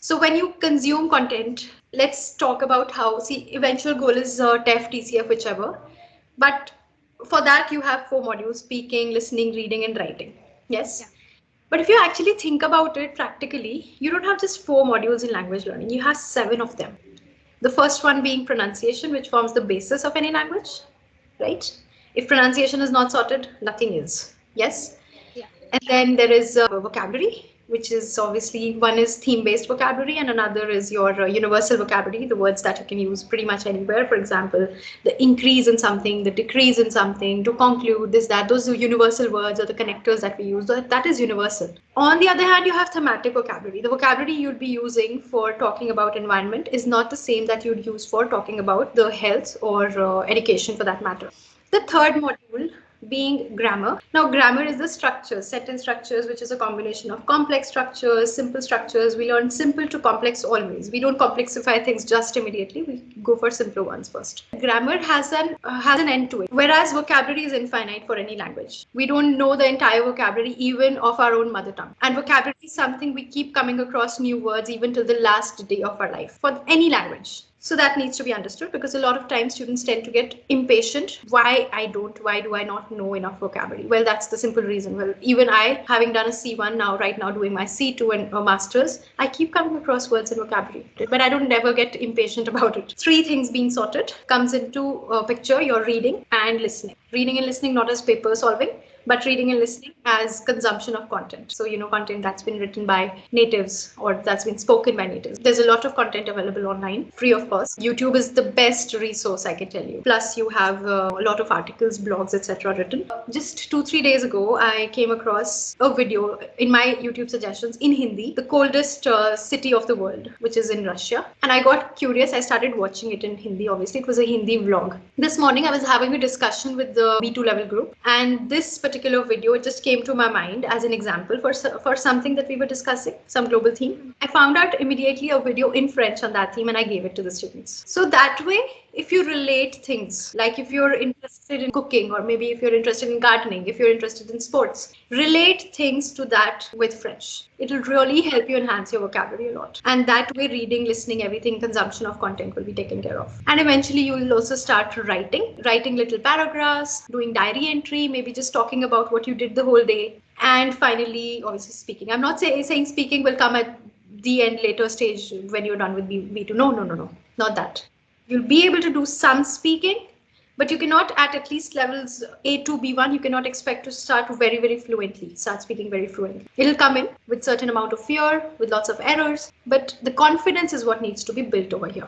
So when you consume content, let's talk about how, see, eventual goal is TEF, TCF, whichever. But for that, you have four modules: speaking, listening, reading, and writing. Yes. Yeah. But if you actually think about it practically, you don't have just four modules in language learning, you have seven of them. The first one being pronunciation, which forms the basis of any language, right? If pronunciation is not sorted, nothing is. Yes? Yeah. And then there is vocabulary, which is obviously one is theme based vocabulary, and another is your universal vocabulary, the words that you can use pretty much anywhere. For example, the increase in something, the decrease in something, to conclude, this, that, those are universal words or the connectors that we use. That is universal. On the other hand, you have thematic vocabulary. The vocabulary you'd be using for talking about environment is not the same that you'd use for talking about the health or education for that matter. The third module being grammar. Now, grammar is the structures, sentence structures, which is a combination of complex structures, simple structures. We learn simple to complex always. We don't complexify things just immediately. We go for simpler ones first. Grammar has an end to it, whereas vocabulary is infinite for any language. We don't know the entire vocabulary even of our own mother tongue. And vocabulary is something we keep coming across new words even till the last day of our life for any language. So that needs to be understood, because a lot of times students tend to get impatient. Why do I not know enough vocabulary? Well, that's the simple reason. Well, even I, having done a C1 now, right now doing my C2 and a master's, I keep coming across words and vocabulary, but I don't never get impatient about it. Three things being sorted comes into a picture: your reading and listening. Reading and listening not as paper solving, but reading and listening as consumption of content. So, content that's been written by natives or that's been spoken by natives. There's a lot of content available online, free of course. YouTube is the best resource, I can tell you. Plus, you have a lot of articles, blogs, etc. written. Just 2-3 days ago, I came across a video in my YouTube suggestions in Hindi, the coldest city of the world, which is in Russia. And I got curious. I started watching it in Hindi. Obviously, it was a Hindi vlog. This morning, I was having a discussion with the B2 level group, and this particular video, it just came to my mind as an example for something that we were discussing, some global theme. I found out immediately a video in French on that theme, and I gave it to the students. So that way, if you relate things, like if you're interested in cooking, or maybe if you're interested in gardening, if you're interested in sports, relate things to that with French. It'll really help you enhance your vocabulary a lot. And that way, reading, listening, everything, consumption of content will be taken care of. And eventually, you will also start writing little paragraphs, doing diary entry, maybe just talking about what you did the whole day. And finally, obviously, speaking. I'm not saying speaking will come at the end, later stage when you're done with B2. No, not that. You'll be able to do some speaking, but you cannot at least levels A2, B1, you cannot expect to start very fluently, start speaking very fluently. It'll come in with certain amount of fear, with lots of errors, but the confidence is what needs to be built over here.